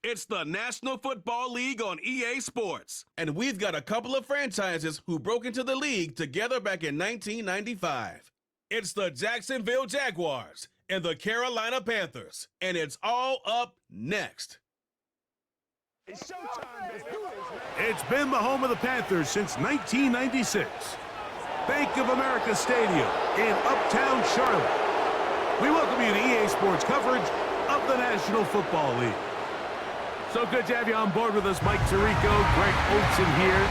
It's the National Football League on EA Sports. And we've got a couple of franchises who broke into the league together back in 1995. It's the Jacksonville Jaguars and the Carolina Panthers. And it's all up next. It's showtime, baby. It's been the home of the Panthers since 1996. Bank of America Stadium in Uptown Charlotte. We welcome you to EA Sports coverage of the National Football League. So good to have you on board with us, Mike Tirico, Greg Olsen here.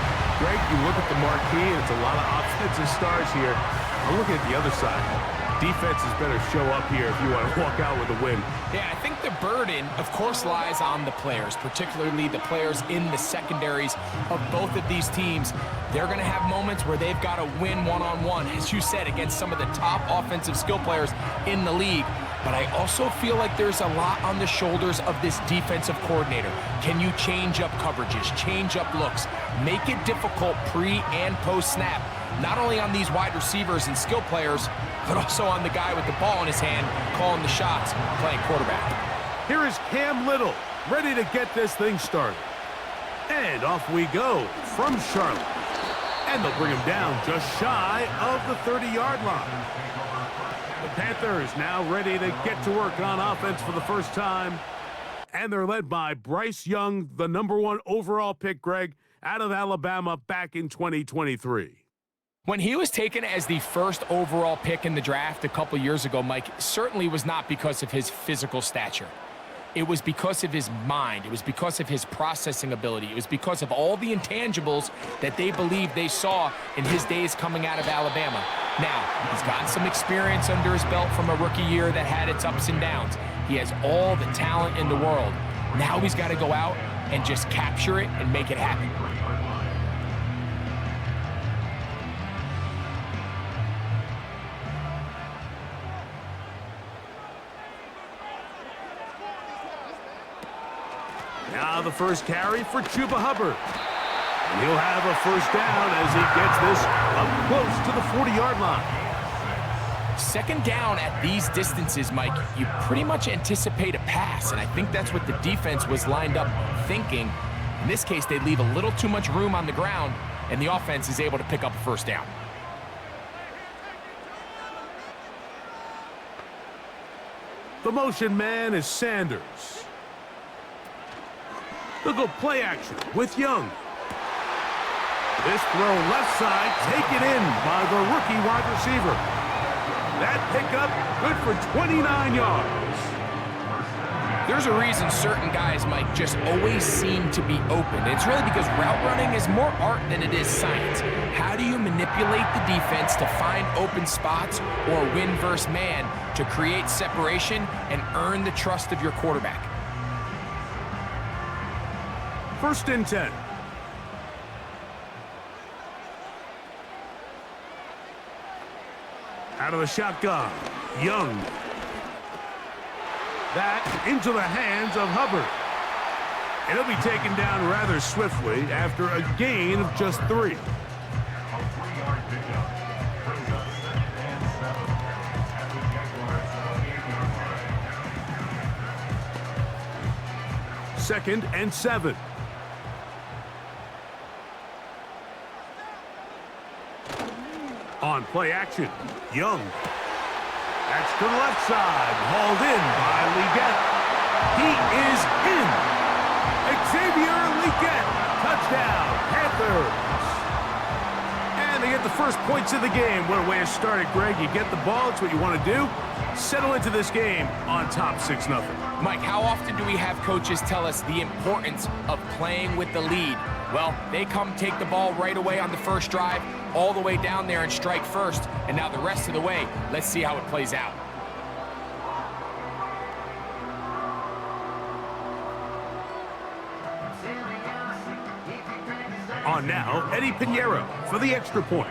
Greg, you look at the marquee, and it's a lot of offensive stars here. I'm looking at the other side. Defenses better show up here if you want to walk out with a win. Yeah, I think the burden, of course, lies on the players, particularly the players in the secondaries of both of these teams. They're going to have moments where they've got to win one-on-one, as you said, against some of the top offensive skill players in the league. But I also feel like there's a lot on the shoulders of this defensive coordinator. Can you change up coverages, change up looks, make it difficult pre- and post-snap, not only on these wide receivers and skill players, but also on the guy with the ball in his hand, calling the shots, playing quarterback. Here is Cam Little, ready to get this thing started. And off we go from Charlotte. And they'll bring him down just shy of the 30-yard line. The Panthers now ready to get to work on offense for the first time. And they're led by Bryce Young, the #1 overall pick, Greg, out of Alabama back in 2023. When he was taken as the first overall pick in the draft a couple years ago, Mike, certainly was not because of his physical stature. It was because of his mind. It was because of his processing ability. It was because of all the intangibles that they believed they saw in his days coming out of Alabama. Now, he's gotten some experience under his belt from a rookie year that had its ups and downs. He has all the talent in the world. Now he's got to go out and just capture it and make it happen. Now the first carry for Chuba Hubbard. And he'll have a first down as he gets this up close to the 40-yard line. Second down at these distances, Mike, you pretty much anticipate a pass, and I think that's what the defense was lined up thinking. In this case, they leave a little too much room on the ground, and the offense is able to pick up a first down. The motion man is Sanders. They'll go play action with Young. This throw left side taken in by the rookie wide receiver. That pickup good for 29 yards. There's a reason certain guys, Mike, just always seem to be open. It's really because route running is more art than it is science. How do you manipulate the defense to find open spots or win versus man to create separation and earn the trust of your quarterback? First and 10. Out of the shotgun, Young. That into the hands of Hubbard. And he'll be taken down rather swiftly after a gain of just 3. Second and 7. On play action, Young. That's to the left side, hauled in by Leggett. He is in. Xavier Leggett, touchdown, Panthers. And they get the first points of the game. What a way to start it, Greg. You get the ball, it's what you want to do. Settle into this game on top 6-0. Mike, how often do we have coaches tell us the importance of playing with the lead? Well, they come take the ball right away on the first drive, all the way down there and strike first, and now the rest of the way, let's see how it plays out. On now, Eddie Pinheiro for the extra point.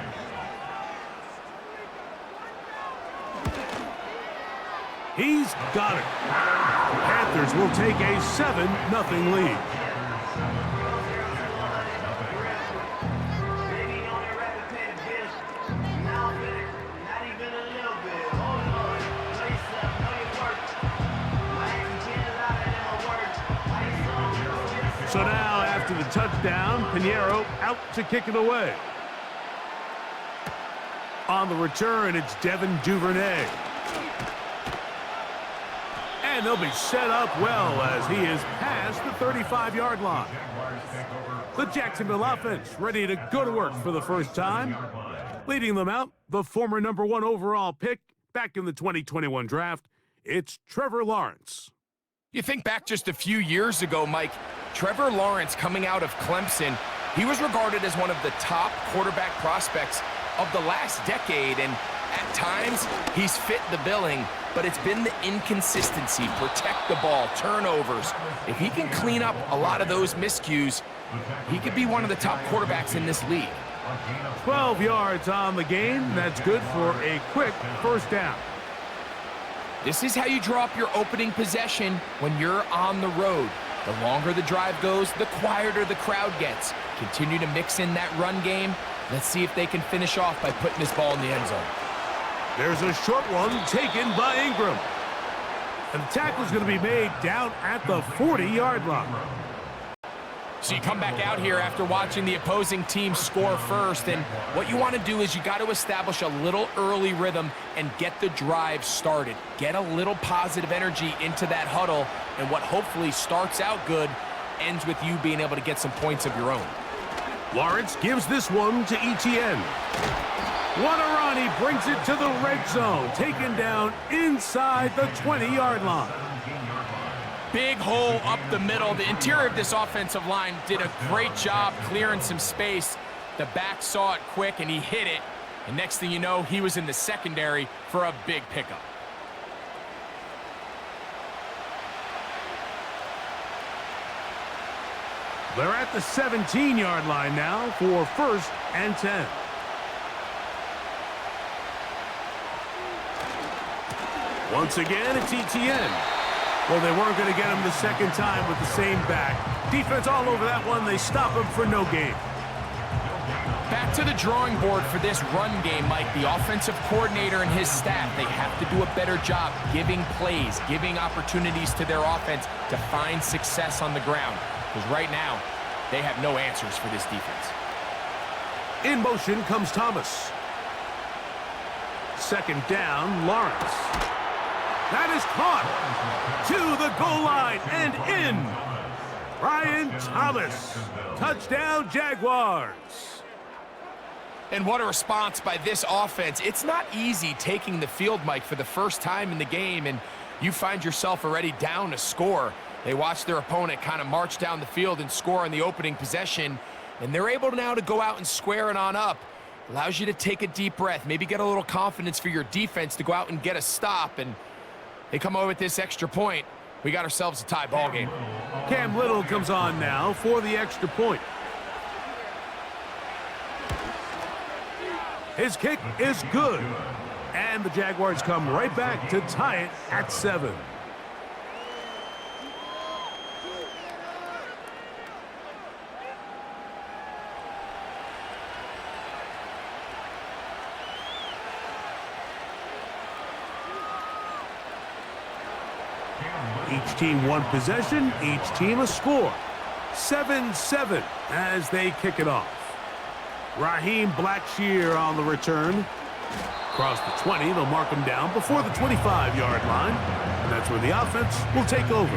He's got it. The Panthers will take a 7-0 lead. So now, after the touchdown, Pinheiro out to kick it away. On the return, it's Devin Duvernay. And they'll be set up well as he is past the 35-yard line. The Jacksonville offense ready to go to work for the first time. Leading them out, the former #1 overall pick back in the 2021 draft, it's Trevor Lawrence. You think back just a few years ago, Mike, Trevor Lawrence coming out of Clemson, he was regarded as one of the top quarterback prospects of the last decade, and at times he's fit the billing, but it's been the inconsistency, protect the ball, turnovers. If he can clean up a lot of those miscues, he could be one of the top quarterbacks in this league. 12 yards on the game. That's good for a quick first down. This is how you draw up your opening possession when you're on the road. The longer the drive goes, the quieter the crowd gets. Continue to mix in that run game. Let's see if they can finish off by putting this ball in the end zone. There's a short one taken by Ingram. And the tackle's going to be made down at the 40-yard line. So you come back out here after watching the opposing team score first, and what you want to do is you got to establish a little early rhythm and get the drive started. Get a little positive energy into that huddle, and what hopefully starts out good ends with you being able to get some points of your own. Lawrence gives this one to Etienne. What a run. He brings it to the red zone, taken down inside the 20-yard line. Big hole up the middle. The interior of this offensive line did a great job clearing some space. The back saw it quick, and he hit it. And next thing you know, he was in the secondary for a big pickup. They're at the 17-yard line now for 1st and 10. Once again, it's Etienne. Well, they weren't going to get him the second time with the same back. Defense all over that one. They stop him for no gain. Back to the drawing board for this run game, Mike. The offensive coordinator and his staff, they have to do a better job giving plays, giving opportunities to their offense to find success on the ground. Because right now, they have no answers for this defense. In motion comes Thomas. Second down, Lawrence. That is caught to the goal line and in. Brian Thomas. Touchdown, Jaguars. And what a response by this offense. It's not easy taking the field, Mike, for the first time in the game, and you find yourself already down to score. They watch their opponent kind of march down the field and score on the opening possession, and they're able now to go out and square it on up. Allows you to take a deep breath, maybe get a little confidence for your defense to go out and get a stop, and they come over with this extra point. We got ourselves a tie ball game. Cam Little comes on now for the extra point. His kick is good. And the Jaguars come right back to tie it at 7. Each team one possession, each team a score. 7-7 as they kick it off. Raheem Blackshear on the return. Across the 20, they'll mark him down before the 25-yard line. And that's where the offense will take over.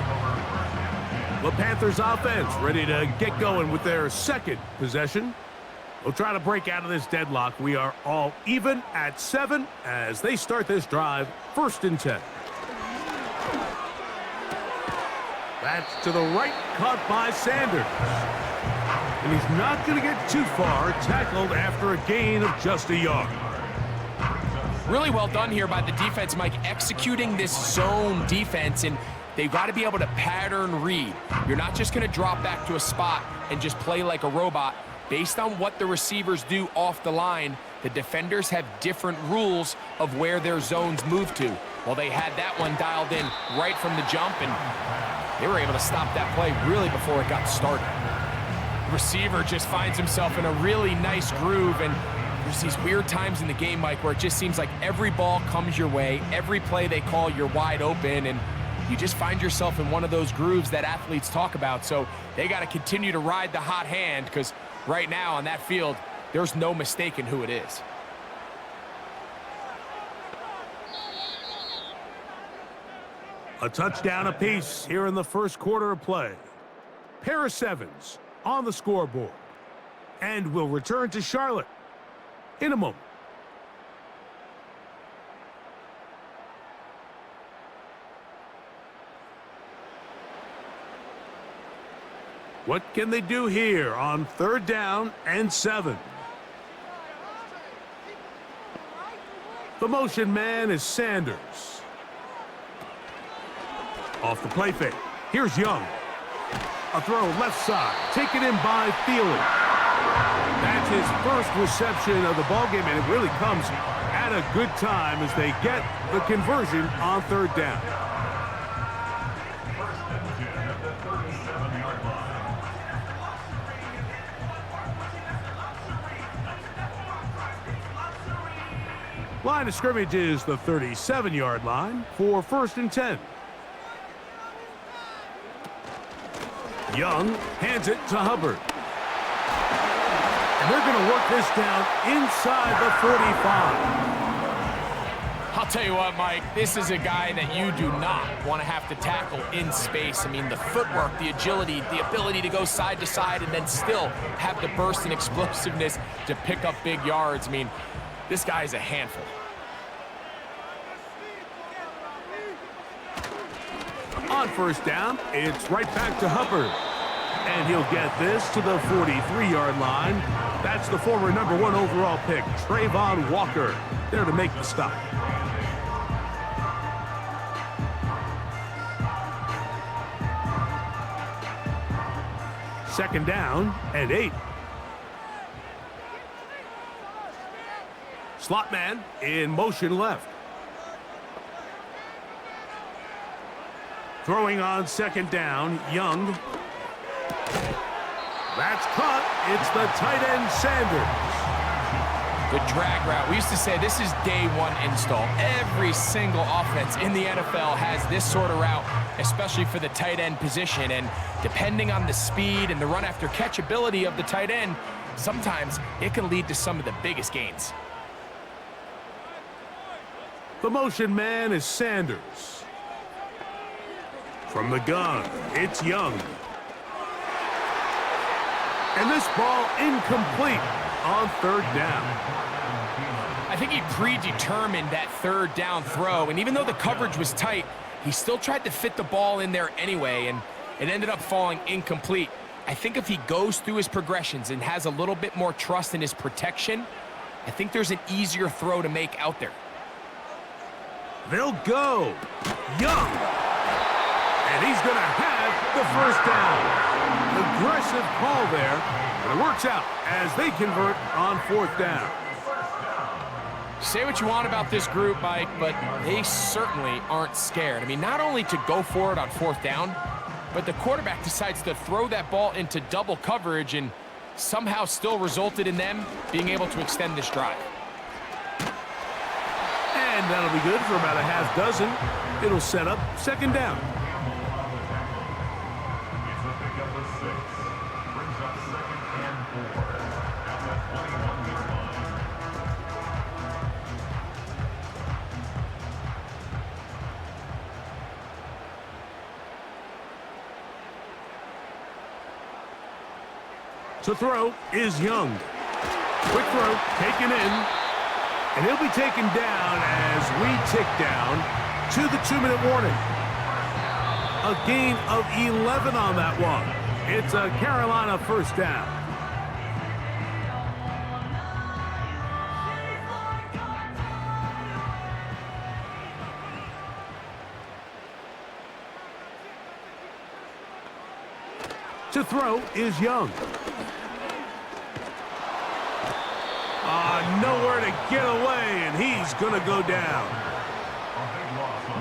The Panthers offense ready to get going with their second possession. They'll try to break out of this deadlock. We are all even at 7 as they start this drive, 1st and 10. That's to the right, caught by Sanders. And he's not going to get too far, tackled after a gain of just a yard. Really well done here by the defense, Mike, executing this zone defense, and they've got to be able to pattern read. You're not just going to drop back to a spot and just play like a robot. Based on what the receivers do off the line, the defenders have different rules of where their zones move to. Well, they had that one dialed in right from the jump, and they were able to stop that play really before it got started. The receiver just finds himself in a really nice groove, and there's these weird times in the game, Mike, where it just seems like every ball comes your way, every play they call, you're wide open, and you just find yourself in one of those grooves that athletes talk about. So they got to continue to ride the hot hand, because right now on that field, there's no mistaking who it is. A touchdown apiece here in the first quarter of play. Pair of sevens on the scoreboard. And we'll return to Charlotte in a moment. What can they do here on 3rd down and 7? The motion man is Sanders. Off the play fake. Here's Young. A throw left side. Taken in by Thielen. That's his first reception of the ballgame, and it really comes at a good time as they get the conversion on 3rd down. Line of scrimmage is the 37-yard line for 1st and 10. Young hands it to Hubbard. And they're going to work this down inside the 45. I'll tell you what, Mike, this is a guy that you do not want to have to tackle in space. I mean, the footwork, the agility, the ability to go side to side and then still have the burst and explosiveness to pick up big yards. I mean, this guy is a handful. On 1st down, it's right back to Hubbard. And he'll get this to the 43-yard line. That's the former #1 overall pick, Trayvon Walker, there to make the stop. Second down and 8. Slot man in motion left. Throwing on 2nd down, Young. That's caught. It's the tight end, Sanders. The drag route. We used to say this is day 1 install. Every single offense in the NFL has this sort of route, especially for the tight end position. And depending on the speed and the run after catch ability of the tight end, sometimes it can lead to some of the biggest gains. The motion man is Sanders. From the gun, it's Young. And this ball incomplete on 3rd down. I think he predetermined that 3rd down throw, and even though the coverage was tight, he still tried to fit the ball in there anyway, and it ended up falling incomplete. I think if he goes through his progressions and has a little bit more trust in his protection, I think there's an easier throw to make out there. They'll go. Young. And he's going to have the 1st down. Aggressive call there, but it works out as they convert on 4th down. Say what you want about this group, Mike, but they certainly aren't scared. I mean, not only to go for it on 4th down, but the quarterback decides to throw that ball into double coverage and somehow still resulted in them being able to extend this drive. And that'll be good for about a half dozen. It'll set up 2nd down. To throw is Young. Quick throw, taken in. And he'll be taken down as we tick down to the 2-minute warning. A gain of 11 on that one. It's a Carolina 1st down. To throw is Young. Nowhere to get away, and he's going to go down.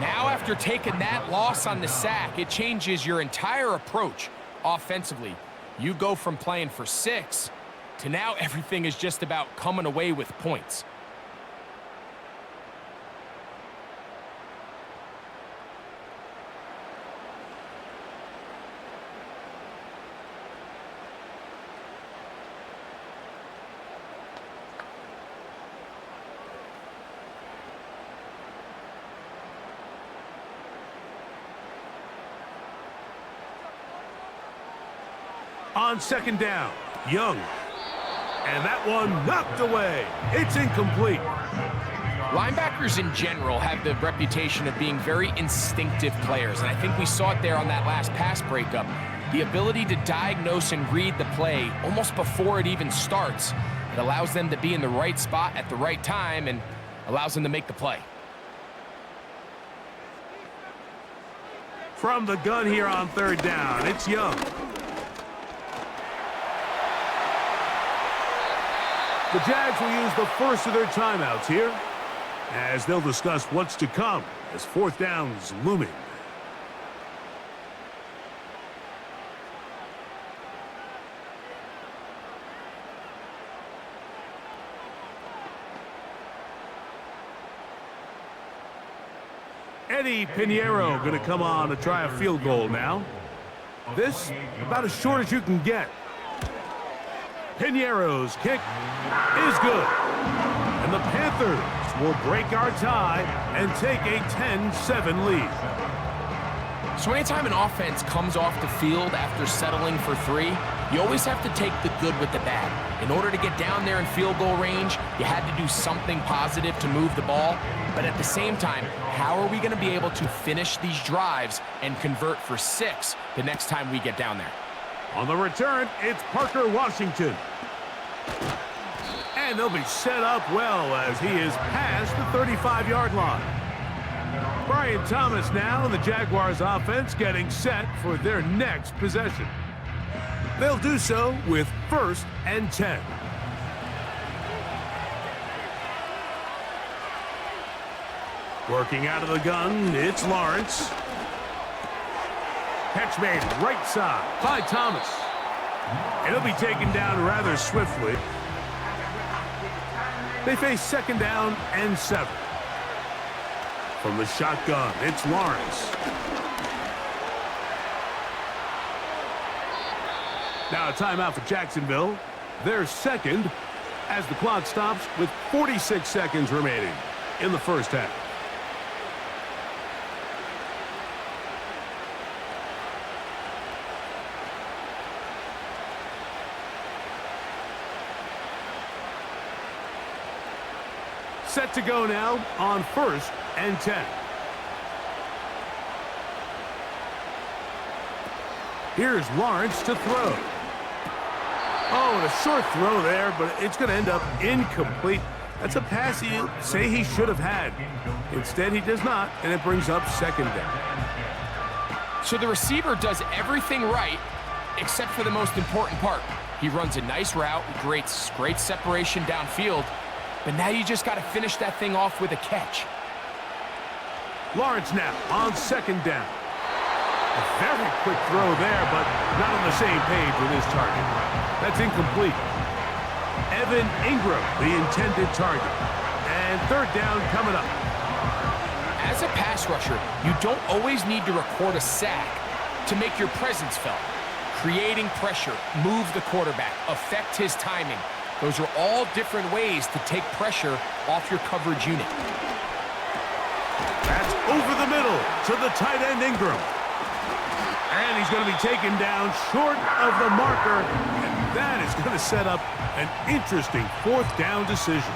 Now, after taking that loss on the sack, it changes your entire approach offensively. You go from playing for 6 to now everything is just about coming away with points. On second down, Young. And that one knocked away. It's incomplete. Linebackers in general have the reputation of being very instinctive players, and I think we saw it there on that last pass breakup. The ability to diagnose and read the play almost before it even starts. It allows them to be in the right spot at the right time and allows them to make the play. From the gun here on third down, it's Young. The Jags will use the first of their timeouts here as they'll discuss what's to come as fourth down's looming. Eddie Pinheiro going to come on to try a field goal now. This about as short as you can get. Pinheiro's kick is good. And the Panthers will break our tie and take a 10-7 lead. So anytime an offense comes off the field after settling for 3, you always have to take the good with the bad. In order to get down there in field goal range, you had to do something positive to move the ball. But at the same time, how are we going to be able to finish these drives and convert for 6 the next time we get down there? On the return, it's Parker Washington. And they'll be set up well as he is past the 35-yard line. Brian Thomas now and the Jaguars offense getting set for their next possession. They'll do so with 1st and 10. Working out of the gun, it's Lawrence. Catch made right side by Thomas. It'll be taken down rather swiftly. They face second down and 7. From the shotgun, it's Lawrence. Now a timeout for Jacksonville. Their second as the clock stops with 46 seconds remaining in the first half. Set to go now on 1st and 10. Here's Lawrence to throw. Oh, and a short throw there, but it's going to end up incomplete. That's a pass you say he should have had. Instead, he does not, and it brings up second down. So the receiver does everything right except for the most important part. He runs a nice route, great separation downfield, but now you just got to finish that thing off with a catch. Lawrence now on second down. A very quick throw there, but not on the same page with his target. That's incomplete. Evan Ingram, the intended target. And third down coming up. As a pass rusher, you don't always need to record a sack to make your presence felt. Creating pressure, move the quarterback, affect his timing. Those are all different ways to take pressure off your coverage unit. That's over the middle to the tight end Ingram. And he's going to be taken down short of the marker. And that is going to set up an interesting fourth down decision.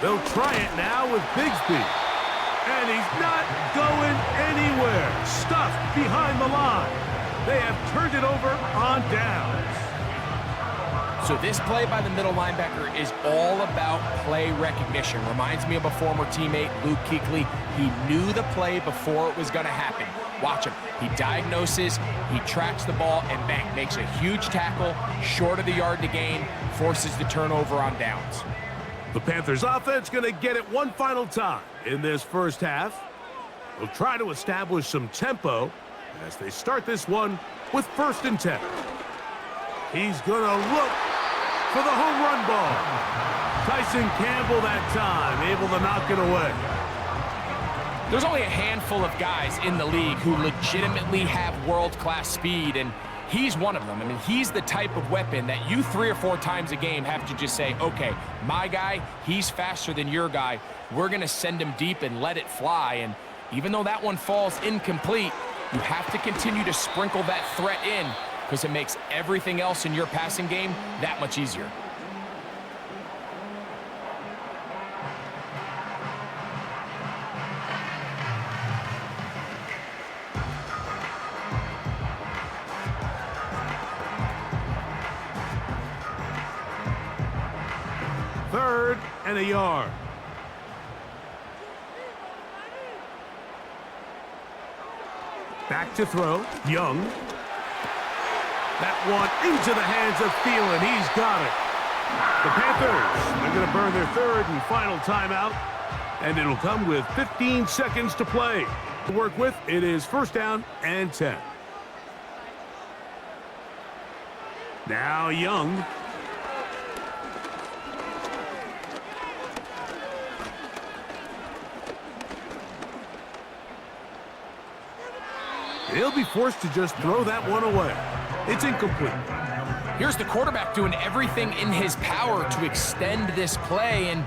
They'll try it now with Bigsby. And he's not going anywhere. Stuffed behind the line. They have turned it over on downs. So this play by the middle linebacker is all about play recognition. Reminds me of a former teammate, Luke Kuechly. He knew the play before it was going to happen. Watch him. He diagnoses, he tracks the ball, and bang, makes a huge tackle, short of the yard to gain, forces the turnover on downs. The Panthers offense going to get it one final time in this first half. They'll try to establish some tempo as they start this one with 1st and 10. He's going to look for the home run ball. Tyson Campbell that time, able to knock it away. There's only a handful of guys in the league who legitimately have world-class speed, and he's one of them. I mean, he's the type of weapon that you 3 or 4 times a game have to just say, okay, my guy, he's faster than your guy. We're going to send him deep and let it fly. And even though that one falls incomplete, you have to continue to sprinkle that threat in because it makes everything else in your passing game that much easier. Third and a yard. Back to throw. Young. That one into the hands of Thielen. He's got it. The Panthers are going to burn their third and final timeout, and it'll come with 15 seconds to play. To work with, it is first down and 10. Now Young. He'll be forced to just throw that one away. It's incomplete. Here's the quarterback doing everything in his power to extend this play, and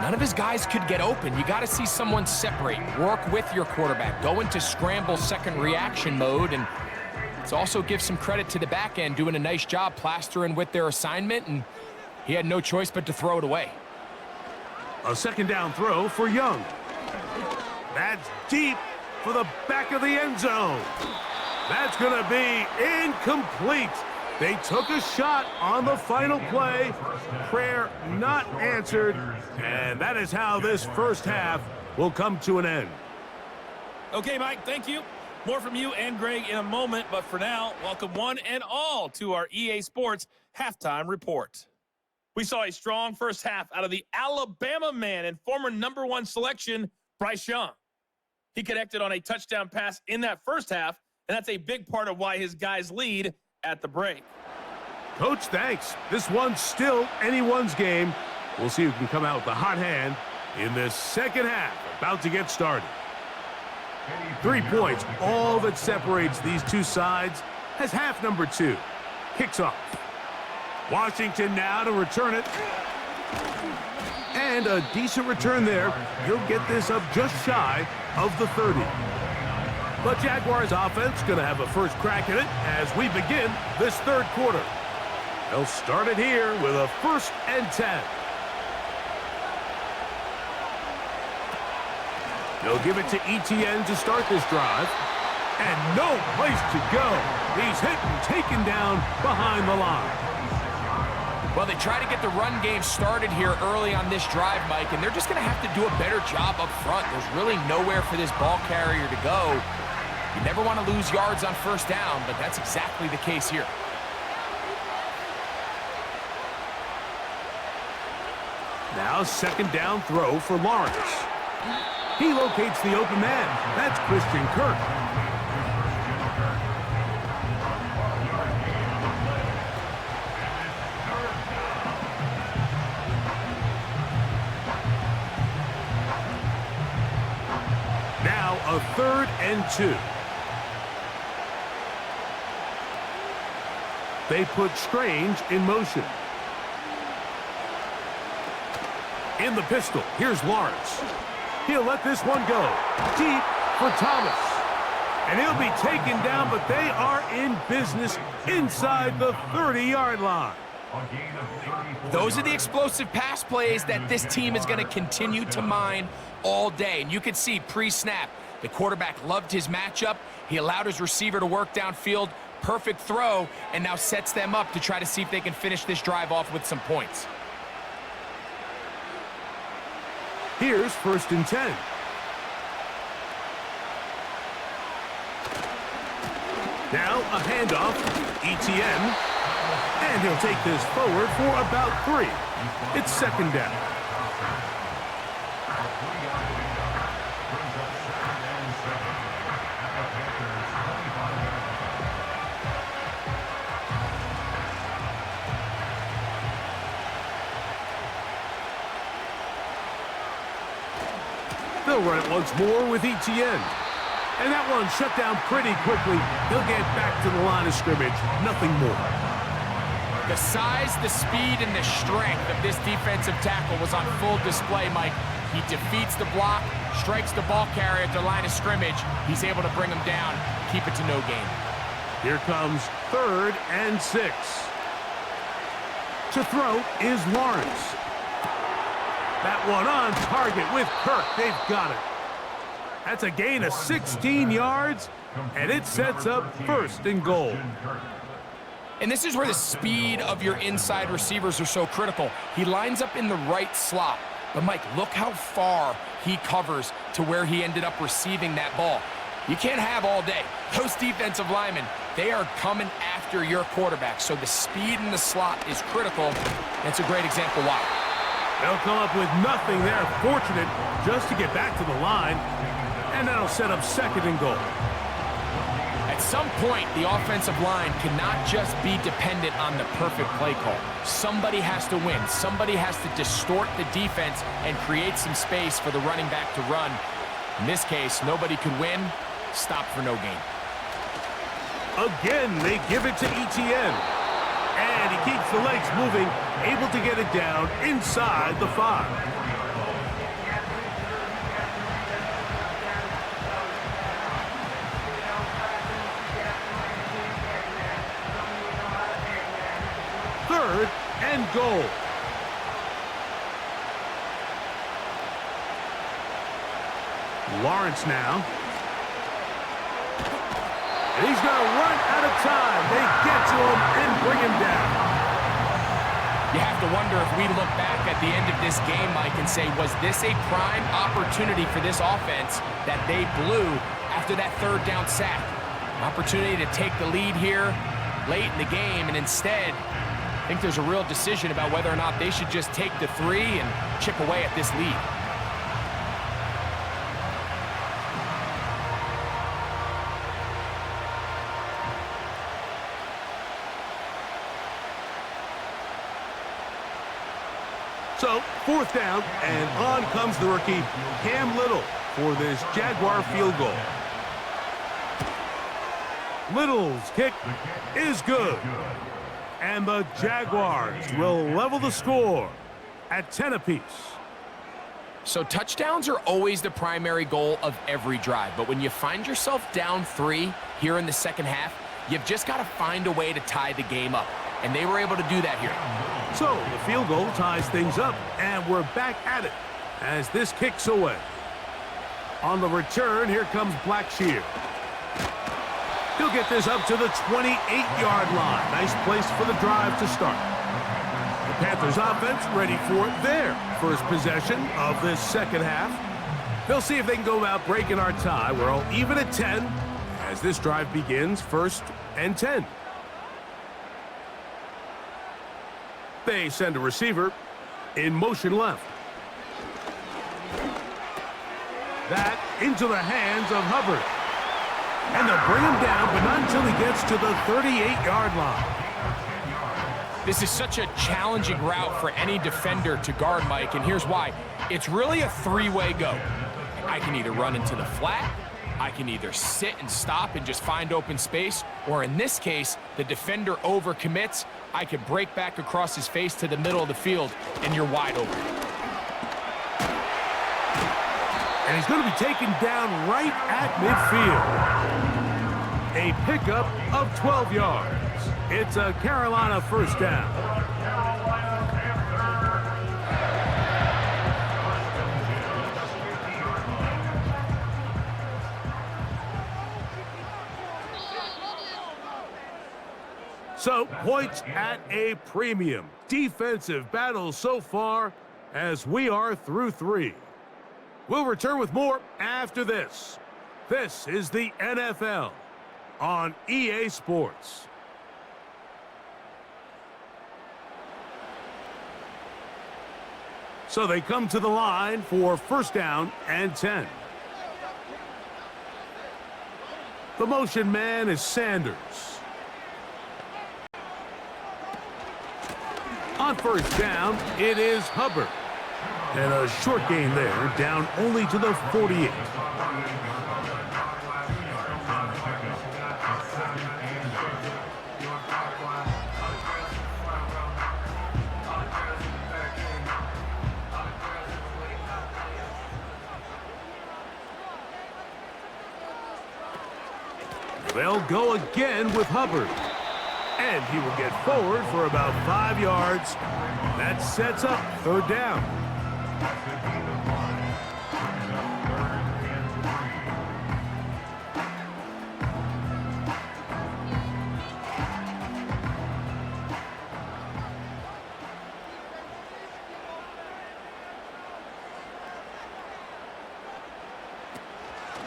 none of his guys could get open. You got to see someone separate, work with your quarterback, go into scramble second reaction mode, and it's also give some credit to the back end doing a nice job plastering with their assignment, and he had no choice but to throw it away. A second down throw for Young. That's deep for the back of the end zone. That's going to be incomplete. They took a shot on the final play. Prayer not answered. And that is how this first half will come to an end. Okay, Mike, thank you. More from you and Greg in a moment. But for now, welcome one and all to our EA Sports Halftime Report. We saw a strong first half out of the Alabama man and former #1 selection, Bryce Young. He connected on a touchdown pass in that first half, and that's a big part of why his guys lead at the break. Coach, thanks. This one's still anyone's game. We'll see who can come out with the hot hand in this second half, about to get started. 3 points, all that separates these two sides, as half number 2 kicks off. Washington now to return it. And a decent return there. He'll get this up just shy of the 30. But Jaguars offense going to have a first crack at it as we begin this third quarter. They'll start it here with a 1st and 10. They'll give it to Etienne to start this drive. And no place to go. He's hit and taken down behind the line. Well, they try to get the run game started here early on this drive, Mike, and they're just going to have to do a better job up front. There's really nowhere for this ball carrier to go. You never want to lose yards on first down, but that's exactly the case here. Now second down throw for Lawrence. He locates the open man. That's Christian Kirk. Now a 3rd and 2. They put Strange in motion. In the pistol, here's Lawrence. He'll let this one go. Deep for Thomas. And he'll be taken down, but they are in business inside the 30-yard line. Those are the explosive pass plays that this team is going to continue to mine all day. And you can see pre-snap, the quarterback loved his matchup. He allowed his receiver to work downfield. Perfect throw, and now sets them up to try to see if they can finish this drive off with some points. Here's 1st and 10. Now a handoff, Etienne, and he'll take this forward for about 3. It's 2nd down. They'll run it once more with Etienne. And that one shut down pretty quickly. He'll get back to the line of scrimmage. Nothing more. The size, the speed, and the strength of this defensive tackle was on full display, Mike. He defeats the block, strikes the ball carrier at the line of scrimmage. He's able to bring him down, keep it to no gain. Here comes 3rd and 6. To throw is Lawrence. That one on target with Kirk. They've got it. That's a gain of 16 yards, and it sets up 1st and goal. And this is where the speed of your inside receivers are so critical. He lines up in the right slot. But, Mike, look how far he covers to where he ended up receiving that ball. You can't have all day. Those defensive linemen, they are coming after your quarterback. So the speed in the slot is critical. And it's a great example why. They'll come up with nothing there. Fortunate just to get back to the line. And that'll set up 2nd and goal. At some point, the offensive line cannot just be dependent on the perfect play call. Somebody has to win. Somebody has to distort the defense and create some space for the running back to run. In this case, nobody could win. Stop for no gain. Again, they give it to Etienne. And he keeps the legs moving, able to get it down inside the 5. And goal. Lawrence now. And he's going to run out of time. They get to him and bring him down. You have to wonder if we look back at the end of this game, Mike, and say, was this a prime opportunity for this offense that they blew after that 3rd down sack? An opportunity to take the lead here late in the game, and instead, I think there's a real decision about whether or not they should just take the 3 and chip away at this lead. So, 4th down, and on comes the rookie, Cam Little, for this Jaguar field goal. Little's kick is good. And the Jaguars will level the score at 10 apiece. So touchdowns are always the primary goal of every drive. But when you find yourself down 3 here in the second half, you've just got to find a way to tie the game up. And they were able to do that here. So the field goal ties things up, and we're back at it as this kicks away. On the return, here comes Blackshear. He'll get this up to the 28-yard line. Nice place for the drive to start. The Panthers offense ready for their first possession of this second half. They'll see if they can go about breaking our tie. We're all even at 10 as this drive begins, 1st and 10. They send a receiver in motion left. That into the hands of Hubbard. And they'll bring him down, but not until he gets to the 38-yard line. This is such a challenging route for any defender to guard, Mike, and here's why. It's really a 3-way go. I can either run into the flat, I can either sit and stop and just find open space, or in this case, the defender overcommits. I can break back across his face to the middle of the field, and you're wide open. And he's going to be taken down right at midfield. A pickup of 12 yards. It's a Carolina 1st down. So, points at a premium. Defensive battle so far as we are through 3. We'll return with more after this. This is the NFL on EA Sports. So they come to the line for 1st down and 10. The motion man is Sanders. On 1st down, it is Hubbard. And a short gain there, down only to the 48. They'll go again with Hubbard. And he will get forward for about 5 yards. That sets up third down.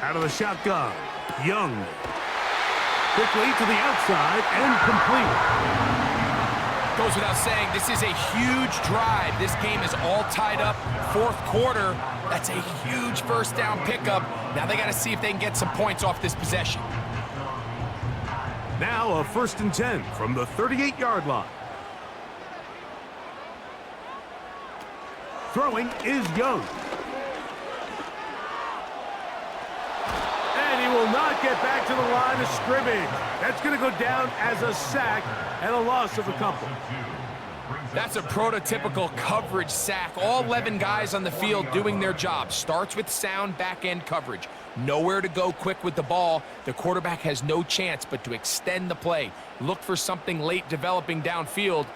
Out of the shotgun, Young. Quickly to the outside and complete. Goes without saying, this is a huge drive. This game is all tied up. Fourth quarter, that's a huge first down pickup. Now they got to see if they can get some points off this possession. Now a 1st and 10 from the 38-yard line. Throwing is Young. Will not get back to the line of scrimmage. That's going to go down as a sack and a loss of a couple. That's a prototypical coverage sack. All 11 guys on the field doing their job. Starts with sound back-end coverage. Nowhere to go quick with the ball. The quarterback has no chance but to extend the play. Look for something late developing downfield.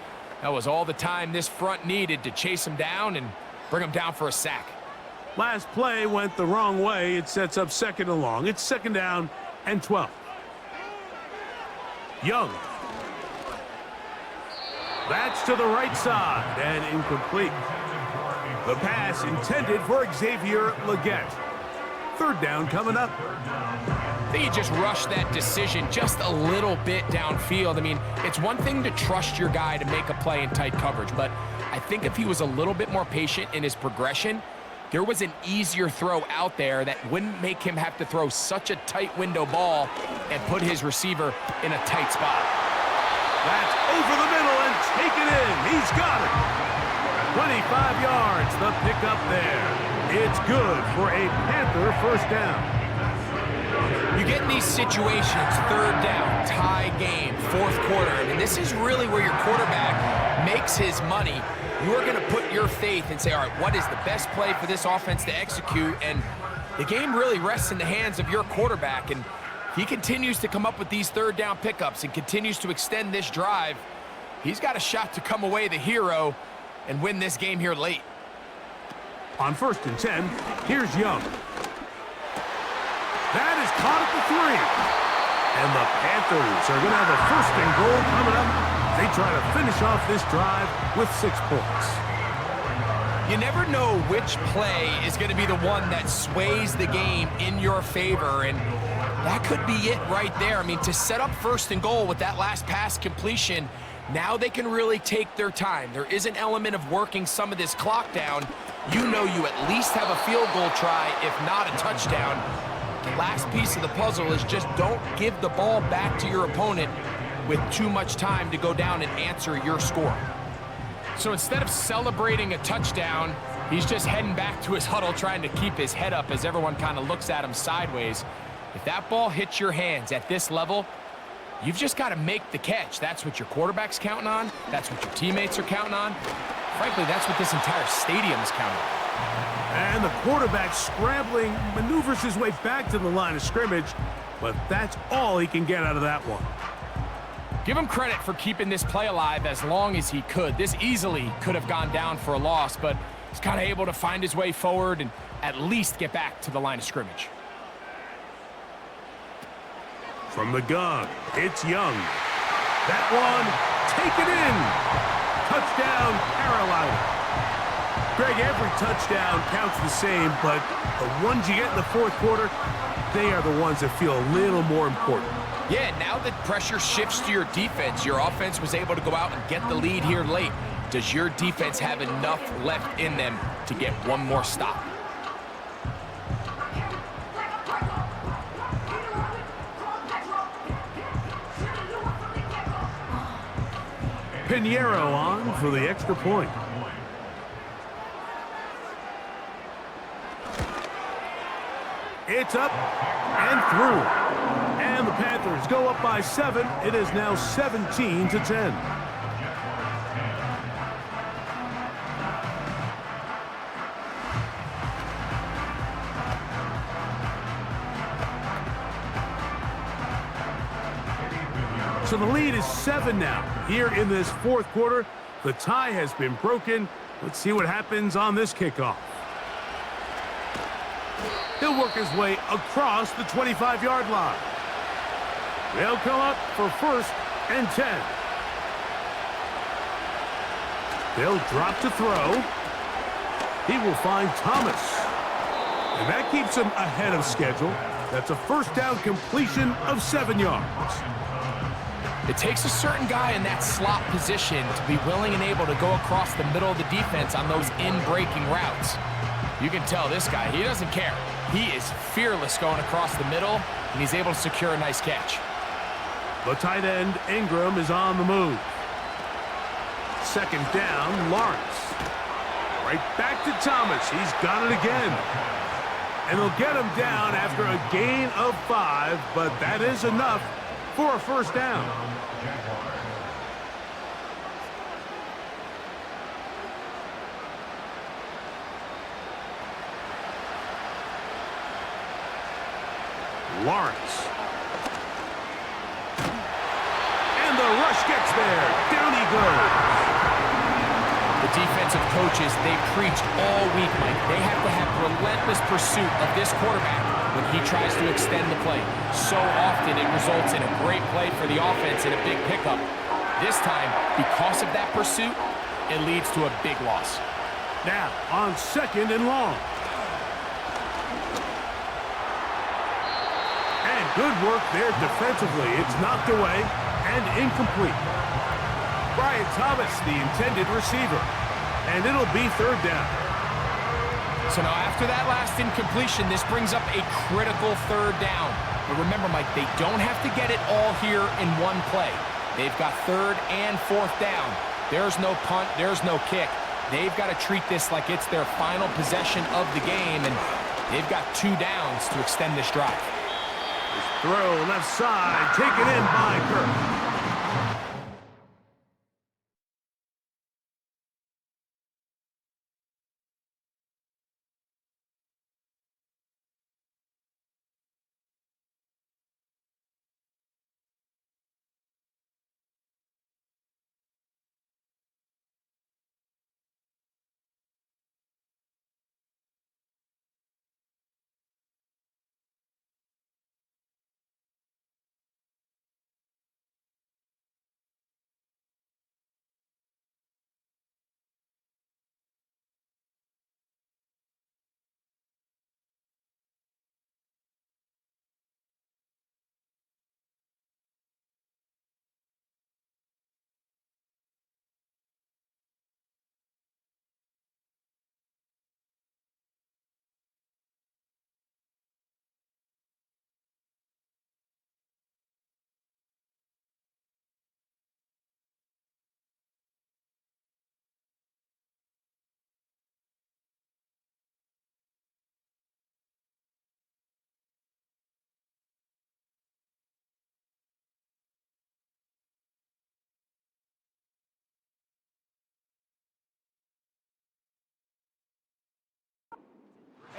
That was all the time this front needed to chase him down and bring him down for a sack. Last play went the wrong way. It sets up 2nd and long. It's 2nd down and 12. Young. That's to the right side and incomplete. The pass intended for Xavier Legette. 3rd down coming up. I think he just rushed that decision just a little bit downfield. I mean, it's one thing to trust your guy to make a play in tight coverage, but I think if he was a little bit more patient in his progression, there was an easier throw out there that wouldn't make him have to throw such a tight window ball and put his receiver in a tight spot. That's over the middle and taken in. He's got it. 25 yards, the pickup there. It's good for a Panther 1st down. You get in these situations, 3rd down, tie game, 4th quarter. I mean, this is really where your quarterback makes his money. You're going to put your faith and say, all right, what is the best play for this offense to execute? And the game really rests in the hands of your quarterback. And he continues to come up with these 3rd down pickups and continues to extend this drive. He's got a shot to come away the hero and win this game here late. On 1st and 10, here's Young. That is caught at the 3. And the Panthers are going to have a 1st and goal coming up. They try to finish off this drive with 6 points. You never know which play is going to be the one that sways the game in your favor, and that could be it right there. I mean, to set up 1st and goal with that last pass completion, now they can really take their time. There is an element of working some of this clock down. You know you at least have a field goal try, if not a touchdown. The last piece of the puzzle is just don't give the ball back to your opponent with too much time to go down and answer your score. So instead of celebrating a touchdown, he's just heading back to his huddle trying to keep his head up as everyone kind of looks at him sideways. If that ball hits your hands at this level, you've just got to make the catch. That's what your quarterback's counting on. That's what your teammates are counting on. Frankly, that's what this entire stadium is counting on. And the quarterback scrambling, maneuvers his way back to the line of scrimmage, but that's all he can get out of that one. Give him credit for keeping this play alive as long as he could. This easily could have gone down for a loss, but he's kind of able to find his way forward and at least get back to the line of scrimmage. From the gun, it's Young. That one, taken in. Touchdown, Carolina. Greg, every touchdown counts the same, but the ones you get in the 4th quarter, they are the ones that feel a little more important. Yeah, now that pressure shifts to your defense, your offense was able to go out and get the lead here late. Does your defense have enough left in them to get one more stop? Pinheiro on for the extra point. It's up and through. And the Panthers go up by 7. It is now 17-10. So the lead is 7 now. Here in this fourth quarter, the tie has been broken. Let's see what happens on this kickoff. He'll work his way across the 25-yard line. They'll come up for 1st and 10. They'll drop to throw. He will find Thomas. And that keeps him ahead of schedule. That's a first down completion of 7 yards. It takes a certain guy in that slot position to be willing and able to go across the middle of the defense on those in-breaking routes. You can tell this guy, he doesn't care. He is fearless going across the middle, and he's able to secure a nice catch. The tight end, Ingram, is on the move. 2nd down, Lawrence. Right back to Thomas. He's got it again. And they'll get him down after a gain of 5, but that is enough for a first down. Lawrence. And the rush gets there. Down he goes. The defensive coaches, they preached all week, Mike. They have to have relentless pursuit of this quarterback when he tries to extend the play. So often it results in a great play for the offense and a big pickup. This time, because of that pursuit, it leads to a big loss. Now, on 2nd and long. And good work there defensively. It's knocked away and incomplete. Brian Thomas, the intended receiver. And it'll be 3rd down. So now after that last incompletion, this brings up a critical 3rd down. But remember, Mike, they don't have to get it all here in one play. They've got 3rd and 4th down. There's no punt, there's no kick. They've got to treat this like it's their final possession of the game, and they've got 2 downs to extend this drive. His throw left side, taken in by Kirk.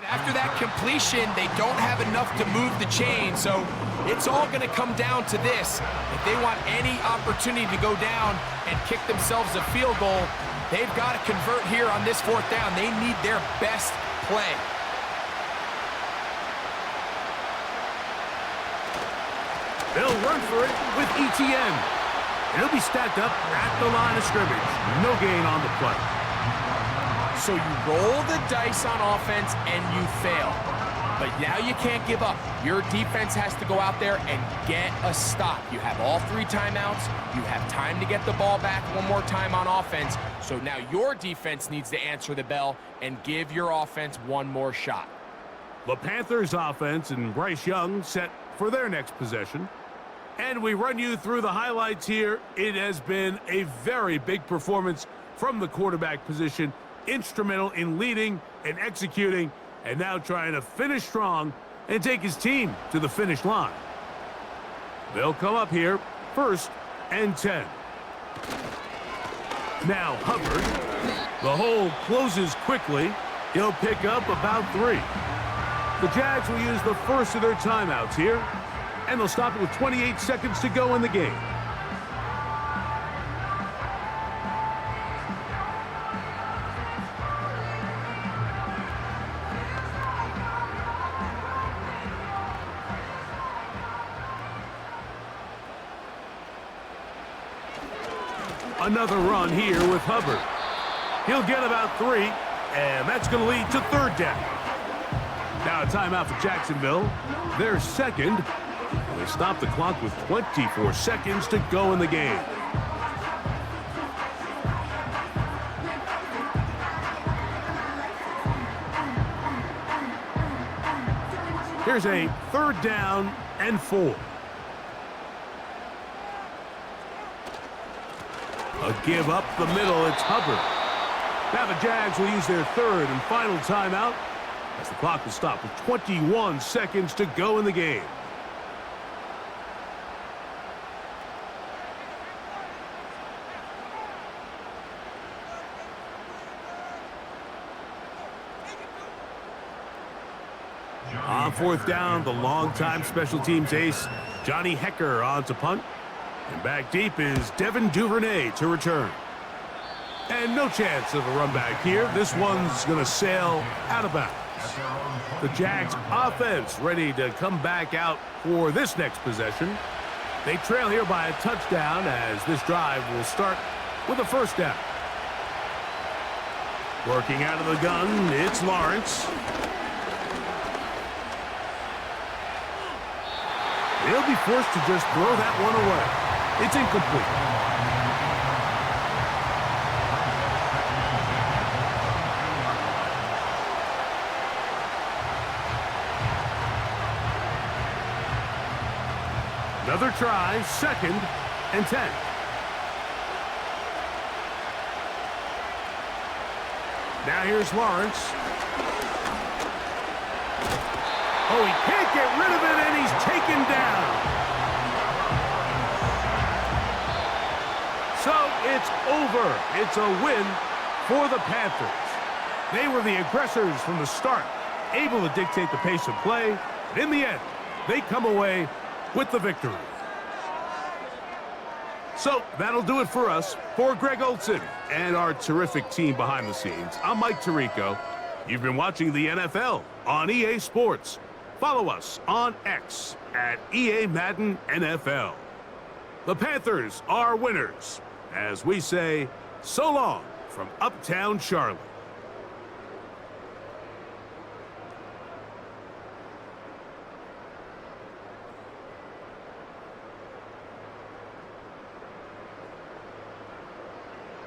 After that completion, they don't have enough to move the chain, so it's all going to come down to this. If they want any opportunity to go down and kick themselves a field goal, they've got to convert here on this 4th down. They need their best play. They'll run for it with ETN. He'll be stacked up at the line of scrimmage. No gain on the play. So you roll the dice on offense and you fail. But now you can't give up. Your defense has to go out there and get a stop. You have all 3 timeouts. You have time to get the ball back one more time on offense. So now your defense needs to answer the bell and give your offense one more shot. The Panthers offense and Bryce Young set for their next possession. And we run you through the highlights here. It has been a very big performance from the quarterback position. Instrumental in leading and executing, and now trying to finish strong and take his team to the finish line. They'll come up here, 1st and 10. Now Hubbard. The hole closes quickly. He'll pick up about 3. The Jags will use the first of their timeouts here, and they'll stop it with 28 seconds to go in the game. Another run here with Hubbard. He'll get about 3, and that's going to lead to 3rd down. Now a timeout for Jacksonville. Their 2nd. They stop the clock with 24 seconds to go in the game. Here's a 3rd down and 4. A give up the middle, it's Hubbard. Now the Jags will use their 3rd and final timeout as the clock will stop with 21 seconds to go in the game. On 4th down, the longtime special teams ace, Johnny Hecker, on to punt. And back deep is Devin Duvernay to return. And no chance of a run back here. This one's going to sail out of bounds. The Jags offense ready to come back out for this next possession. They trail here by a touchdown as this drive will start with a 1st down. Working out of the gun, it's Lawrence. They'll be forced to just throw that one away. It's incomplete. Another try, 2nd and 10. Now here's Lawrence. Oh, he can't get rid of it, and he's taken down. So it's over. It's a win for the Panthers. They were the aggressors from the start, able to dictate the pace of play. And in the end, they come away with the victory. So that'll do it for us. For Greg Olson and our terrific team behind the scenes, I'm Mike Tirico. You've been watching the NFL on EA Sports. Follow us on X at EA Madden NFL. The Panthers are winners, as we say so long from Uptown Charlotte.